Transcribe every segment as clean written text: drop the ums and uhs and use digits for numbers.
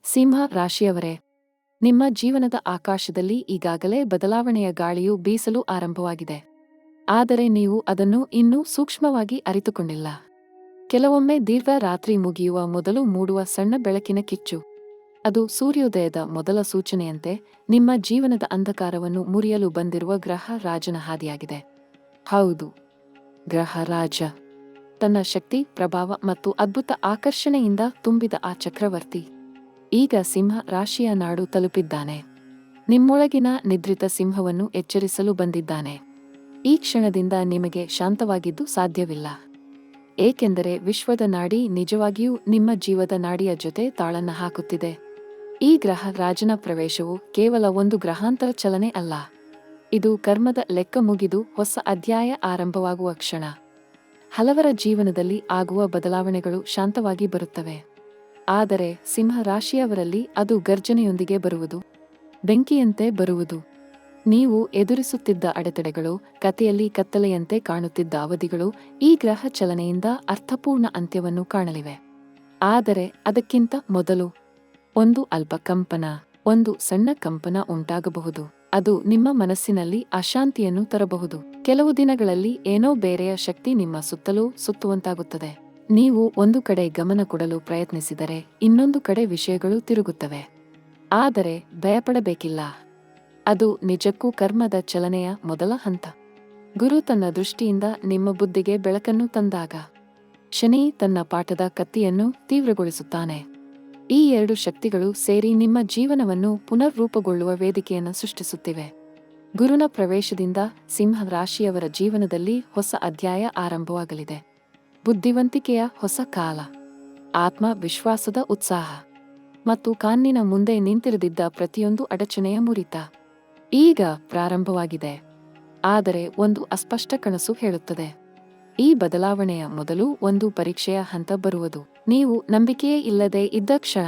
ಸಿಂಹ ರಾಶಿಯವರೇ, ನಿಮ್ಮ ಜೀವನದ ಆಕಾಶದಲ್ಲಿ ಈಗಾಗಲೇ ಬದಲಾವಣೆಯ ಗಾಳಿಯು ಬೀಸಲು ಆರಂಭವಾಗಿದೆ. ಆದರೆ ನೀವು ಅದನ್ನು ಇನ್ನೂ ಸೂಕ್ಷ್ಮವಾಗಿ ಅರಿತುಕೊಂಡಿಲ್ಲ. ಕೆಲವೊಮ್ಮೆ ದೀರ್ಘ ರಾತ್ರಿ ಮುಗಿಯುವ ಮೊದಲು ಮೂಡುವ ಸಣ್ಣ ಬೆಳಕಿನ ಕಿಚ್ಚು. ಅದು ಸೂರ್ಯೋದಯದ ಮೊದಲ ಸೂಚನೆಯಂತೆ ನಿಮ್ಮ ಜೀವನದ ಅಂಧಕಾರವನ್ನು ಮುರಿಯಲು ಬಂದಿರುವ ಗ್ರಹ ರಾಜನ ಹಾದಿಯಾಗಿದೆ. ಹೌದು, ಗ್ರಹ ರಾಜ ತನ್ನ ಶಕ್ತಿ, ಪ್ರಭಾವ ಮತ್ತು ಅದ್ಭುತ ಆಕರ್ಷಣೆಯಿಂದ ತುಂಬಿದ ಆ ಚಕ್ರವರ್ತಿ ಈಗ ಸಿಂಹ ರಾಶಿಯ ನಾಡು ತಲುಪಿದ್ದಾನೆ. ನಿಮ್ಮೊಳಗಿನ ನಿದ್ರಿತ ಸಿಂಹವನ್ನು ಎಚ್ಚರಿಸಲು ಬಂದಿದ್ದಾನೆ. ಈ ಕ್ಷಣದಿಂದ ನಿಮಗೆ ಶಾಂತವಾಗಿದ್ದು ಸಾಧ್ಯವಿಲ್ಲ. ಏಕೆಂದರೆ ವಿಶ್ವದ ನಾಡಿ ನಿಜವಾಗಿಯೂ ನಿಮ್ಮ ಜೀವದ ನಾಡಿಯ ಜೊತೆ ತಾಳನ್ನ ಹಾಕುತ್ತಿದೆ. ಈ ಗ್ರಹ ರಾಜನ ಪ್ರವೇಶವು ಕೇವಲ ಒಂದು ಗ್ರಹಾಂತರ ಚಲನೆ ಅಲ್ಲ. ಇದು ಕರ್ಮದ ಲೆಕ್ಕ ಮುಗಿದು ಹೊಸ ಅಧ್ಯಾಯ ಆರಂಭವಾಗುವ ಕ್ಷಣ. ಹಲವರ ಜೀವನದಲ್ಲಿ ಆಗುವ ಬದಲಾವಣೆಗಳು ಶಾಂತವಾಗಿ ಬರುತ್ತವೆ. ಆದರೆ ಸಿಂಹ ರಾಶಿಯವರಲ್ಲಿ ಅದು ಗರ್ಜನೆಯೊಂದಿಗೆ ಬರುವುದು, ಬೆಂಕಿಯಂತೆ ಬರುವುದು. ನೀವು ಎದುರಿಸುತ್ತಿದ್ದ ಅಡೆತಡೆಗಳು, ಕಥೆಯಲ್ಲಿ ಕತ್ತಲೆಯಂತೆ ಕಾಣುತ್ತಿದ್ದ ಅವಧಿಗಳು ಈ ಗ್ರಹ ಚಲನೆಯಿಂದ ಅರ್ಥಪೂರ್ಣ ಅಂತ್ಯವನ್ನು ಕಾಣಲಿವೆ. ಆದರೆ ಅದಕ್ಕಿಂತ ಮೊದಲು ಒಂದು ಅಲ್ಪ ಕಂಪನ, ಒಂದು ಸಣ್ಣ ಕಂಪನ ಉಂಟಾಗಬಹುದು. ಅದು ನಿಮ್ಮ ಮನಸ್ಸಿನಲ್ಲಿ ಅಶಾಂತಿಯನ್ನು ತರಬಹುದು. ಕೆಲವು ದಿನಗಳಲ್ಲಿ ಏನೋ ಬೇರೆಯ ಶಕ್ತಿ ನಿಮ್ಮ ಸುತ್ತಲೂ ಸುತ್ತುವಂತಾಗುತ್ತದೆ. ನೀವು ಒಂದು ಕಡೆ ಗಮನ ಕೊಡಲು ಪ್ರಯತ್ನಿಸಿದರೆ ಇನ್ನೊಂದು ಕಡೆ ವಿಷಯಗಳು ತಿರುಗುತ್ತವೆ. ಆದರೆ ಭಯಪಡಬೇಕಿಲ್ಲ. ಅದು ನಿಜಕ್ಕೂ ಕರ್ಮದ ಚಲನೆಯ ಮೊದಲ ಹಂತ. ಗುರು ತನ್ನ ದೃಷ್ಟಿಯಿಂದ ನಿಮ್ಮ ಬುದ್ಧಿಗೆ ಬೆಳಕನ್ನು ತಂದಾಗ, ಶನಿ ತನ್ನ ಪಾಠದ ಕತ್ತಿಯನ್ನು ತೀವ್ರಗೊಳಿಸುತ್ತಾನೆ. ಈ ಎರಡು ಶಕ್ತಿಗಳು ಸೇರಿ ನಿಮ್ಮ ಜೀವನವನ್ನು ಪುನರ್ರೂಪಗೊಳ್ಳುವ ವೇದಿಕೆಯನ್ನು ಸೃಷ್ಟಿಸುತ್ತಿವೆ. ಗುರುನ ಪ್ರವೇಶದಿಂದ ಸಿಂಹ ರಾಶಿಯವರ ಜೀವನದಲ್ಲಿ ಹೊಸ ಅಧ್ಯಾಯ ಆರಂಭವಾಗಲಿದೆ. ಬುದ್ಧಿವಂತಿಕೆಯ ಹೊಸ ಕಾಲ, ಆತ್ಮವಿಶ್ವಾಸದ ಉತ್ಸಾಹ ಮತ್ತು ಕಾನಿನ ಮುಂದೆ ನಿಂತಿರದಿದ್ದ ಪ್ರತಿಯೊಂದು ಅಡಚಣೆಯ ಮುರಿತ ಈಗ ಪ್ರಾರಂಭವಾಗಿದೆ. ಆದರೆ ಒಂದು ಅಸ್ಪಷ್ಟ ಕನಸು ಹೇಳುತ್ತದೆ, ಈ ಬದಲಾವಣೆಯ ಮೊದಲು ಒಂದು ಪರೀಕ್ಷೆಯ ಹಂತ ಬರುವುದು. ನೀವು ನಂಬಿಕೆಯೇ ಇಲ್ಲದೆ ಇದ್ದ ಕ್ಷಣ,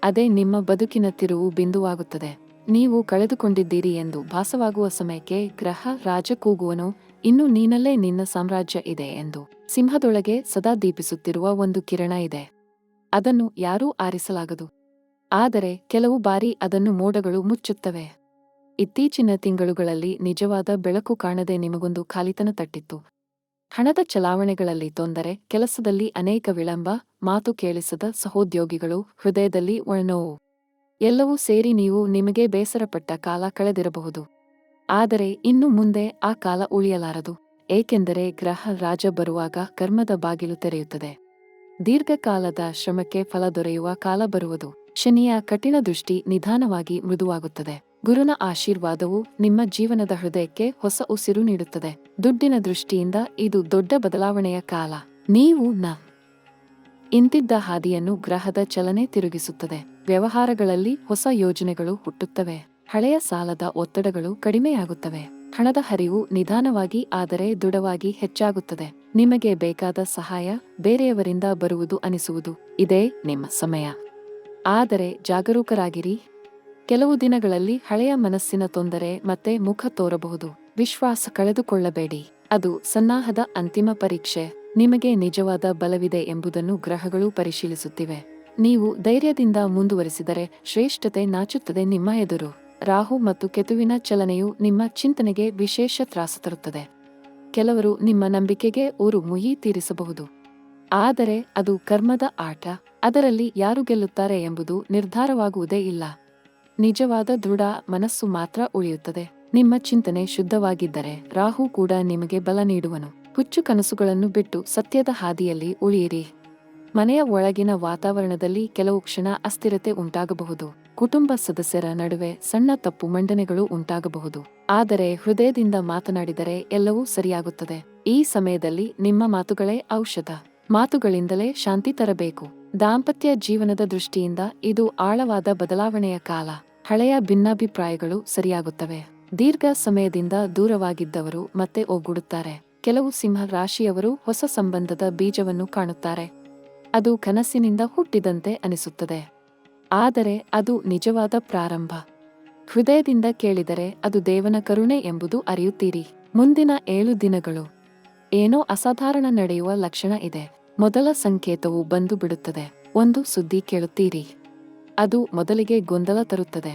ಅದೇ ನಿಮ್ಮ ಬದುಕಿನ ತಿರುವು ಬಿಂದುವಾಗುತ್ತದೆ. ನೀವು ಕಳೆದುಕೊಂಡಿದ್ದೀರಿ ಎಂದು ಭಾಸವಾಗುವ ಸಮಯಕ್ಕೆ ಗ್ರಹ ರಾಜ ಕೂಗುವನು, ಇನ್ನು ನೀನಲ್ಲೇ ನಿನ್ನ ಸಾಮ್ರಾಜ್ಯ ಇದೆ ಎಂದು. ಸಿಂಹದೊಳಗೆ ಸದಾ ದೀಪಿಸುತ್ತಿರುವ ಒಂದು ಕಿರಣ ಇದೆ. ಅದನ್ನು ಯಾರೂ ಆರಿಸಲಾಗದು. ಆದರೆ ಕೆಲವು ಬಾರಿ ಅದನ್ನು ಮೋಡಗಳು ಮುಚ್ಚುತ್ತವೆ. ಇತ್ತೀಚಿನ ತಿಂಗಳುಗಳಲ್ಲಿ ನಿಜವಾದ ಬೆಳಕು ಕಾಣದೆ ನಿಮಗೊಂದು ಖಾಲಿತನ ತಟ್ಟಿತ್ತು. ಹಣದ ಚಲಾವಣೆಗಳಲ್ಲಿ ತೊಂದರೆ, ಕೆಲಸದಲ್ಲಿ ಅನೇಕ ವಿಳಂಬ, ಮಾತು ಕೇಳಿಸದ ಸಹೋದ್ಯೋಗಿಗಳು, ಹೃದಯದಲ್ಲಿ ಒಳನೋವು. ಎಲ್ಲವೂ ಸೇರಿ ನೀವು ನಿಮಗೆ ಬೇಸರಪಟ್ಟ ಕಾಲ ಕಳೆದಿರಬಹುದು. ಆದರೆ ಇನ್ನು ಮುಂದೆ ಆ ಕಾಲ ಉಳಿಯಲಾರದು. ಏಕೆಂದರೆ ಗ್ರಹ ರಾಜ ಬರುವಾಗ ಕರ್ಮದ ಬಾಗಿಲು ತೆರೆಯುತ್ತದೆ. ದೀರ್ಘಕಾಲದ ಶ್ರಮಕ್ಕೆ ಫಲ ದೊರೆಯುವ ಕಾಲ ಬರುವುದು. ಶನಿಯ ಕಠಿಣ ದೃಷ್ಟಿ ನಿಧಾನವಾಗಿ ಮೃದುವಾಗುತ್ತದೆ. ಗುರುನ ಆಶೀರ್ವಾದವು ನಿಮ್ಮ ಜೀವನದ ಹೃದಯಕ್ಕೆ ಹೊಸ ಉಸಿರು ನೀಡುತ್ತದೆ. ದುಡ್ಡಿನ ದೃಷ್ಟಿಯಿಂದ ಇದು ದೊಡ್ಡ ಬದಲಾವಣೆಯ ಕಾಲ. ನೀವು ಇಂತಿದ್ದ ಹಾದಿಯನ್ನು ಗ್ರಹದ ಚಲನೆ ತಿರುಗಿಸುತ್ತದೆ. ವ್ಯವಹಾರಗಳಲ್ಲಿ ಹೊಸ ಯೋಜನೆಗಳು ಹುಟ್ಟುತ್ತವೆ. ಹಳೆಯ ಸಾಲದ ಒತ್ತಡಗಳು ಕಡಿಮೆಯಾಗುತ್ತವೆ. ಹಣದ ಹರಿವು ನಿಧಾನವಾಗಿ ಆದರೆ ದೃಢವಾಗಿ ಹೆಚ್ಚಾಗುತ್ತದೆ. ನಿಮಗೆ ಬೇಕಾದ ಸಹಾಯ ಬೇರೆಯವರಿಂದ ಬರುವುದು ಅನಿಸುವುದು. ಇದೇ ನಿಮ್ಮ ಸಮಯ. ಆದರೆ ಜಾಗರೂಕರಾಗಿರಿ. ಕೆಲವು ದಿನಗಳಲ್ಲಿ ಹಳೆಯ ಮನಸ್ಸಿನ ತೊಂದರೆ ಮತ್ತೆ ಮುಖ ತೋರಬಹುದು. ವಿಶ್ವಾಸ ಕಳೆದುಕೊಳ್ಳಬೇಡಿ. ಅದು ಸನ್ನಾಹದ ಅಂತಿಮ ಪರೀಕ್ಷೆ. ನಿಮಗೆ ನಿಜವಾದ ಬಲವಿದೆ ಎಂಬುದನ್ನು ಗ್ರಹಗಳು ಪರಿಶೀಲಿಸುತ್ತಿವೆ. ನೀವು ಧೈರ್ಯದಿಂದ ಮುಂದುವರಿಸಿದರೆ ಶ್ರೇಷ್ಠತೆ ನಾಚುತ್ತದೆ ನಿಮ್ಮ ಎದುರು. ರಾಹು ಮತ್ತು ಕೇತುವಿನ ಚಲನೆಯು ನಿಮ್ಮ ಚಿಂತನೆಗೆ ವಿಶೇಷ ತ್ರಾಸು ತರುತ್ತದೆ. ಕೆಲವರು ನಿಮ್ಮ ನಂಬಿಕೆಗೆ ಊರು ಮುಯಿ ತೀರಿಸಬಹುದು. ಆದರೆ ಅದು ಕರ್ಮದ ಆಟ. ಅದರಲ್ಲಿ ಯಾರು ಗೆಲ್ಲುತ್ತಾರೆ ಎಂಬುದು ನಿರ್ಧಾರವಾಗುವುದೇ ಇಲ್ಲ. ನಿಜವಾದ ದೃಢ ಮನಸ್ಸು ಮಾತ್ರ ಉಳಿಯುತ್ತದೆ. ನಿಮ್ಮ ಚಿಂತನೆ ಶುದ್ಧವಾಗಿದ್ದರೆ ರಾಹು ಕೂಡ ನಿಮಗೆ ಬಲ ನೀಡುವನು. ಹುಚ್ಚು ಕನಸುಗಳನ್ನು ಬಿಟ್ಟು ಸತ್ಯದ ಹಾದಿಯಲ್ಲಿ ಉಳಿಯಿರಿ. ಮನೆಯ ಒಳಗಿನ ವಾತಾವರಣದಲ್ಲಿ ಕೆಲವು ಕ್ಷಣ ಅಸ್ಥಿರತೆ ಉಂಟಾಗಬಹುದು. ಕುಟುಂಬ ಸದಸ್ಯರ ನಡುವೆ ಸಣ್ಣ ತಪ್ಪು ಮಂಡನೆಗಳು ಉಂಟಾಗಬಹುದು. ಆದರೆ ಹೃದಯದಿಂದ ಮಾತನಾಡಿದರೆ ಎಲ್ಲವೂ ಸರಿಯಾಗುತ್ತದೆ. ಈ ಸಮಯದಲ್ಲಿ ನಿಮ್ಮ ಮಾತುಗಳೇ ಔಷಧ. ಮಾತುಗಳಿಂದಲೇ ಶಾಂತಿ ತರಬೇಕು. ದಾಂಪತ್ಯ ಜೀವನದ ದೃಷ್ಟಿಯಿಂದ ಇದು ಆಳವಾದ ಬದಲಾವಣೆಯ ಕಾಲ. ಹಳೆಯ ಭಿನ್ನಾಭಿಪ್ರಾಯಗಳು ಸರಿಯಾಗುತ್ತವೆ. ದೀರ್ಘ ಸಮಯದಿಂದ ದೂರವಾಗಿದ್ದವರು ಮತ್ತೆ ಒಗ್ಗೂಡುತ್ತಾರೆ. ಕೆಲವು ಸಿಂಹ ರಾಶಿಯವರು ಹೊಸ ಸಂಬಂಧದ ಬೀಜವನ್ನು ಕಾಣುತ್ತಾರೆ. ಅದು ಕನಸಿನಿಂದ ಹುಟ್ಟಿದಂತೆ ಅನಿಸುತ್ತದೆ. ಆದರೆ ಅದು ನಿಜವಾದ ಪ್ರಾರಂಭ. ಹೃದಯದಿಂದ ಕೇಳಿದರೆ ಅದು ದೇವನ ಕರುಣೆ ಎಂಬುದು ಅರಿಯುತ್ತೀರಿ. ಮುಂದಿನ 7 ದಿನಗಳು ಏನೋ ಅಸಾಧಾರಣ ನಡೆಯುವ ಲಕ್ಷಣ ಇದೆ. ಮೊದಲ ಸಂಕೇತವು ಬಂದು ಬಿಡುತ್ತದೆ. ಒಂದು ಸುದ್ದಿ ಕೇಳುತ್ತೀರಿ. ಅದು ಮೊದಲಿಗೆ ಗೊಂದಲ ತರುತ್ತದೆ.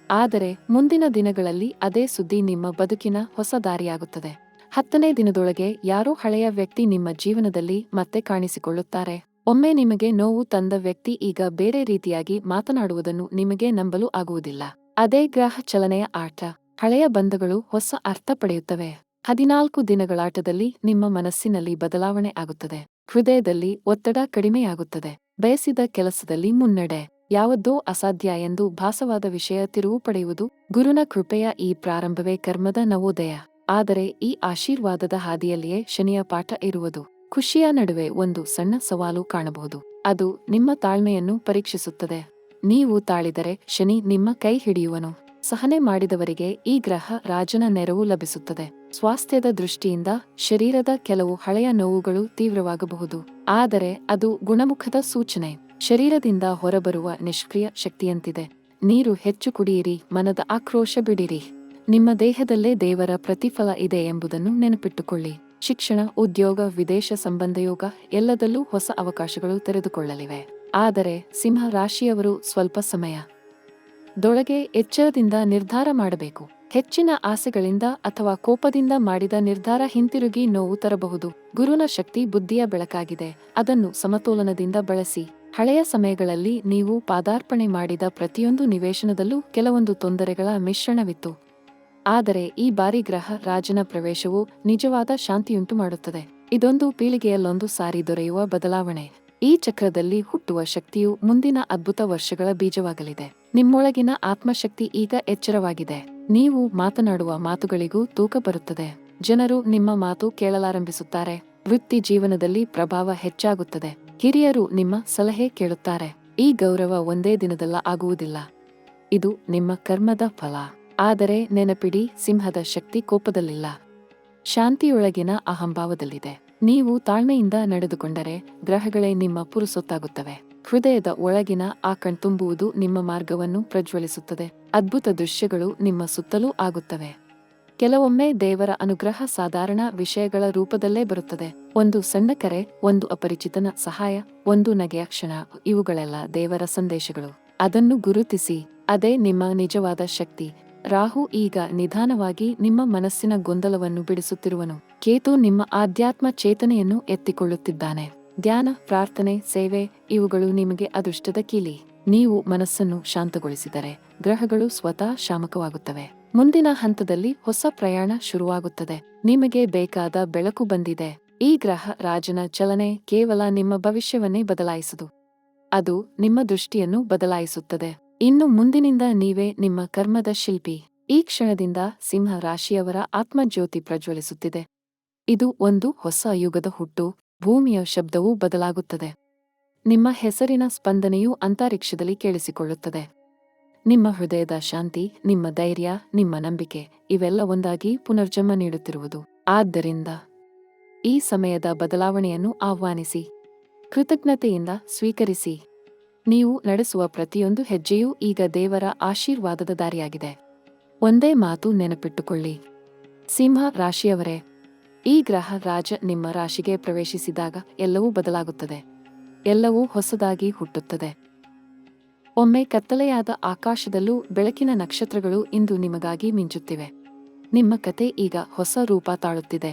ಆದರೆ ಮುಂದಿನ ದಿನಗಳಲ್ಲಿ ಅದೇ ಸುದ್ದಿ ನಿಮ್ಮ ಬದುಕಿನ ಹೊಸ ದಾರಿಯಾಗುತ್ತದೆ. 10ನೇ ದಿನದೊಳಗೆ ಯಾರೋ ಹಳೆಯ ವ್ಯಕ್ತಿ ನಿಮ್ಮ ಜೀವನದಲ್ಲಿ ಮತ್ತೆ ಕಾಣಿಸಿಕೊಳ್ಳುತ್ತಾರೆ. ಒಮ್ಮೆ ನಿಮಗೆ ನೋವು ತಂದ ವ್ಯಕ್ತಿ ಈಗ ಬೇರೆ ರೀತಿಯಾಗಿ ಮಾತನಾಡುವುದನ್ನು ನಿಮಗೆ ನಂಬಲು ಆಗುವುದಿಲ್ಲ. ಅದೇ ಗ್ರಹ ಚಲನೆಯ ಆಟ. ಹಳೆಯ ಬಂಧಗಳು ಹೊಸ ಅರ್ಥ ಪಡೆಯುತ್ತವೆ. 14 ದಿನಗಳಾಟದಲ್ಲಿ ನಿಮ್ಮ ಮನಸ್ಸಿನಲ್ಲಿ ಬದಲಾವಣೆ ಆಗುತ್ತದೆ. ಹೃದಯದಲ್ಲಿ ಒತ್ತಡ ಕಡಿಮೆಯಾಗುತ್ತದೆ. ಬಯಸಿದ ಕೆಲಸದಲ್ಲಿ ಮುನ್ನಡೆ. ಯಾವುದೋ ಅಸಾಧ್ಯ ಎಂದು ಭಾಸವಾದ ವಿಷಯ ತಿರುವು ಪಡೆಯುವುದು. ಗುರುನ ಕೃಪೆಯ ಈ ಪ್ರಾರಂಭವೇ ಕರ್ಮದ ನವೋದಯ. ಆದರೆ ಈ ಆಶೀರ್ವಾದದ ಹಾದಿಯಲ್ಲಿಯೇ ಶನಿಯ ಪಾಠ ಇರುವುದು. ಖುಷಿಯ ನಡುವೆ ಒಂದು ಸಣ್ಣ ಸವಾಲು ಕಾಣಬಹುದು. ಅದು ನಿಮ್ಮ ತಾಳ್ಮೆಯನ್ನು ಪರೀಕ್ಷಿಸುತ್ತದೆ. ನೀವು ತಾಳಿದರೆ ಶನಿ ನಿಮ್ಮ ಕೈ ಹಿಡಿಯುವನು. ಸಹನೆ ಮಾಡಿದವರಿಗೆ ಈ ಗ್ರಹ ರಾಜನ ನೆರವು ಲಭಿಸುತ್ತದೆ. ಸ್ವಾಸ್ಥ್ಯದ ದೃಷ್ಟಿಯಿಂದ ಶರೀರದ ಕೆಲವು ಹಳೆಯ ನೋವುಗಳು ತೀವ್ರವಾಗಬಹುದು. ಆದರೆ ಅದು ಗುಣಮುಖದ ಸೂಚನೆ. ಶರೀರದಿಂದ ಹೊರಬರುವ ನಿಷ್ಕ್ರಿಯ ಶಕ್ತಿಯಂತಿದೆ. ನೀರು ಹೆಚ್ಚು ಕುಡಿಯಿರಿ, ಮನದ ಆಕ್ರೋಶ ಬಿಡಿರಿ. ನಿಮ್ಮ ದೇಹದಲ್ಲೇ ದೇವರ ಪ್ರತಿಫಲ ಇದೆ ಎಂಬುದನ್ನು ನೆನಪಿಟ್ಟುಕೊಳ್ಳಿ. ಶಿಕ್ಷಣ, ಉದ್ಯೋಗ, ವಿದೇಶ ಸಂಬಂಧಯೋಗ ಎಲ್ಲದಲ್ಲೂ ಹೊಸ ಅವಕಾಶಗಳು ತೆರೆದುಕೊಳ್ಳಲಿವೆ. ಆದರೆ ಸಿಂಹ ರಾಶಿಯವರು ಸ್ವಲ್ಪ ಸಮಯ ದೊಳಗೆ ಎಚ್ಚರದಿಂದ ನಿರ್ಧಾರ ಮಾಡಬೇಕು. ಹೆಚ್ಚಿನ ಆಸೆಗಳಿಂದ ಅಥವಾ ಕೋಪದಿಂದ ಮಾಡಿದ ನಿರ್ಧಾರ ಹಿಂತಿರುಗಿ ನೋವು ತರಬಹುದು. ಗುರುನ ಶಕ್ತಿ ಬುದ್ಧಿಯ ಬೆಳಕಾಗಿದೆ. ಅದನ್ನು ಸಮತೋಲನದಿಂದ ಬಳಸಿ. ಹಳೆಯ ಸಮಯಗಳಲ್ಲಿ ನೀವು ಪಾದಾರ್ಪಣೆ ಮಾಡಿದ ಪ್ರತಿಯೊಂದು ನಿವೇಶನದಲ್ಲೂ ಕೆಲವೊಂದು ತೊಂದರೆಗಳ ಮಿಶ್ರಣವಿತ್ತು. ಆದರೆ ಈ ಬಾರಿ ಗ್ರಹ ರಾಜನ ಪ್ರವೇಶವು ನಿಜವಾದ ಶಾಂತಿಯುಂಟು ಮಾಡುತ್ತದೆ. ಇದೊಂದು ಪೀಳಿಗೆಯಲ್ಲೊಂದು ಸಾರಿ ದೊರೆಯುವ ಬದಲಾವಣೆ. ಈ ಚಕ್ರದಲ್ಲಿ ಹುಟ್ಟುವ ಶಕ್ತಿಯು ಮುಂದಿನ ಅದ್ಭುತ ವರ್ಷಗಳ ಬೀಜವಾಗಲಿದೆ. ನಿಮ್ಮೊಳಗಿನ ಆತ್ಮಶಕ್ತಿ ಈಗ ಎಚ್ಚರವಾಗಿದೆ. ನೀವು ಮಾತನಾಡುವ ಮಾತುಗಳಿಗೂ ತೂಕ ಬರುತ್ತದೆ. ಜನರು ನಿಮ್ಮ ಮಾತು ಕೇಳಲಾರಂಭಿಸುತ್ತಾರೆ. ವೃತ್ತಿ ಜೀವನದಲ್ಲಿ ಪ್ರಭಾವ ಹೆಚ್ಚಾಗುತ್ತದೆ. ಹಿರಿಯರು ನಿಮ್ಮ ಸಲಹೆ ಕೇಳುತ್ತಾರೆ. ಈ ಗೌರವ ಒಂದೇ ದಿನದಲ್ಲ ಆಗುವುದಿಲ್ಲ. ಇದು ನಿಮ್ಮ ಕರ್ಮದ ಫಲ. ಆದರೆ ನೆನಪಿಡಿ, ಸಿಂಹದ ಶಕ್ತಿ ಕೋಪದಲ್ಲಿಲ್ಲ, ಶಾಂತಿಯೊಳಗಿನ ಅಹಂಭಾವದಲ್ಲಿದೆ. ನೀವು ತಾಳ್ಮೆಯಿಂದ ನಡೆದುಕೊಂಡರೆ ಗ್ರಹಗಳೇ ನಿಮ್ಮ ಪುರುಸೊತ್ತಾಗುತ್ತವೆ. ಹೃದಯದ ಒಳಗಿನ ಆ ಕಣ್ತುಂಬುವುದು ನಿಮ್ಮ ಮಾರ್ಗವನ್ನು ಪ್ರಜ್ವಲಿಸುತ್ತದೆ. ಅದ್ಭುತ ದೃಶ್ಯಗಳು ನಿಮ್ಮ ಸುತ್ತಲೂ ಆಗುತ್ತವೆ. ಕೆಲವೊಮ್ಮೆ ದೇವರ ಅನುಗ್ರಹ ಸಾಧಾರಣ ವಿಷಯಗಳ ರೂಪದಲ್ಲೇ ಬರುತ್ತದೆ. ಒಂದು ಸಣ್ಣ ಕರೆ, ಒಂದು ಅಪರಿಚಿತನ ಸಹಾಯ, ಒಂದು ನಗೆಯ ಕ್ಷಣ, ಇವುಗಳೆಲ್ಲ ದೇವರ ಸಂದೇಶಗಳು. ಅದನ್ನು ಗುರುತಿಸಿ. ಅದೇ ನಿಮ್ಮ ನಿಜವಾದ ಶಕ್ತಿ. ರಾಹು ಈಗ ನಿಧಾನವಾಗಿ ನಿಮ್ಮ ಮನಸ್ಸಿನ ಗೊಂದಲವನ್ನು ಬಿಡಿಸುತ್ತಿರುವನು. ಕೇತು ನಿಮ್ಮ ಆಧ್ಯಾತ್ಮ ಚೇತನೆಯನ್ನು ಎತ್ತಿಕೊಳ್ಳುತ್ತಿದ್ದಾನೆ. ಧ್ಯಾನ, ಪ್ರಾರ್ಥನೆ, ಸೇವೆ ಇವುಗಳು ನಿಮಗೆ ಅದೃಷ್ಟದ ಕೀಲಿ. ನೀವು ಮನಸ್ಸನ್ನು ಶಾಂತಗೊಳಿಸಿದರೆ ಗ್ರಹಗಳು ಸ್ವತಃ ಶಾಮಕವಾಗುತ್ತವೆ. ಮುಂದಿನ ಹಂತದಲ್ಲಿ ಹೊಸ ಪ್ರಯಾಣ ಶುರುವಾಗುತ್ತದೆ. ನಿಮಗೆ ಬೇಕಾದ ಬೆಳಕು ಬಂದಿದೆ. ಈ ಗ್ರಹ ರಾಜನ ಚಲನೆ ಕೇವಲ ನಿಮ್ಮ ಭವಿಷ್ಯವನ್ನೇ ಬದಲಾಯಿಸದು, ಅದು ನಿಮ್ಮ ದೃಷ್ಟಿಯನ್ನು ಬದಲಾಯಿಸುತ್ತದೆ. ಇನ್ನು ಮುಂದಿನಿಂದ ನೀವೇ ನಿಮ್ಮ ಕರ್ಮದ ಶಿಲ್ಪಿ. ಈ ಕ್ಷಣದಿಂದ ಸಿಂಹ ರಾಶಿಯವರ ಆತ್ಮಜ್ಯೋತಿ ಪ್ರಜ್ವಲಿಸುತ್ತಿದೆ. ಇದು ಒಂದು ಹೊಸ ಯುಗದ ಹುಟ್ಟು. ಭೂಮಿಯ ಶಬ್ದವೂ ಬದಲಾಗುತ್ತದೆ. ನಿಮ್ಮ ಹೆಸರಿನ ಸ್ಪಂದನೆಯೂ ಅಂತರಿಕ್ಷದಲ್ಲಿ ಕೇಳಿಸಿಕೊಳ್ಳುತ್ತದೆ. ನಿಮ್ಮ ಹೃದಯದ ಶಾಂತಿ, ನಿಮ್ಮ ಧೈರ್ಯ, ನಿಮ್ಮ ನಂಬಿಕೆ ಇವೆಲ್ಲ ಒಂದಾಗಿ ಪುನರ್ಜನ್ಮ ನೀಡುತ್ತಿರುವುದು. ಆದ್ದರಿಂದ ಈ ಸಮಯದ ಬದಲಾವಣೆಯನ್ನು ಆಹ್ವಾನಿಸಿ. ಕೃತಜ್ಞತೆಯಿಂದ ಸ್ವೀಕರಿಸಿ. ನೀವು ನಡೆಸುವ ಪ್ರತಿಯೊಂದು ಹೆಜ್ಜೆಯೂ ಈಗ ದೇವರ ಆಶೀರ್ವಾದದ ದಾರಿಯಾಗಿದೆ. ಒಂದೇ ಮಾತು ನೆನಪಿಟ್ಟುಕೊಳ್ಳಿ, ಸಿಂಹ ರಾಶಿಯವರೇ, ಈ ಗ್ರಹ ರಾಜ ನಿಮ್ಮ ರಾಶಿಗೆ ಪ್ರವೇಶಿಸಿದಾಗ ಎಲ್ಲವೂ ಬದಲಾಗುತ್ತದೆ. ಎಲ್ಲವೂ ಹೊಸದಾಗಿ ಹುಟ್ಟುತ್ತದೆ. ಒಮ್ಮೆ ಕತ್ತಲೆಯಾದ ಆಕಾಶದಲ್ಲೂ ಬೆಳಕಿನ ನಕ್ಷತ್ರಗಳು ಇಂದು ನಿಮಗಾಗಿ ಮಿಂಚುತ್ತಿವೆ. ನಿಮ್ಮ ಕತೆ ಈಗ ಹೊಸ ರೂಪ ತಾಳುತ್ತಿದೆ.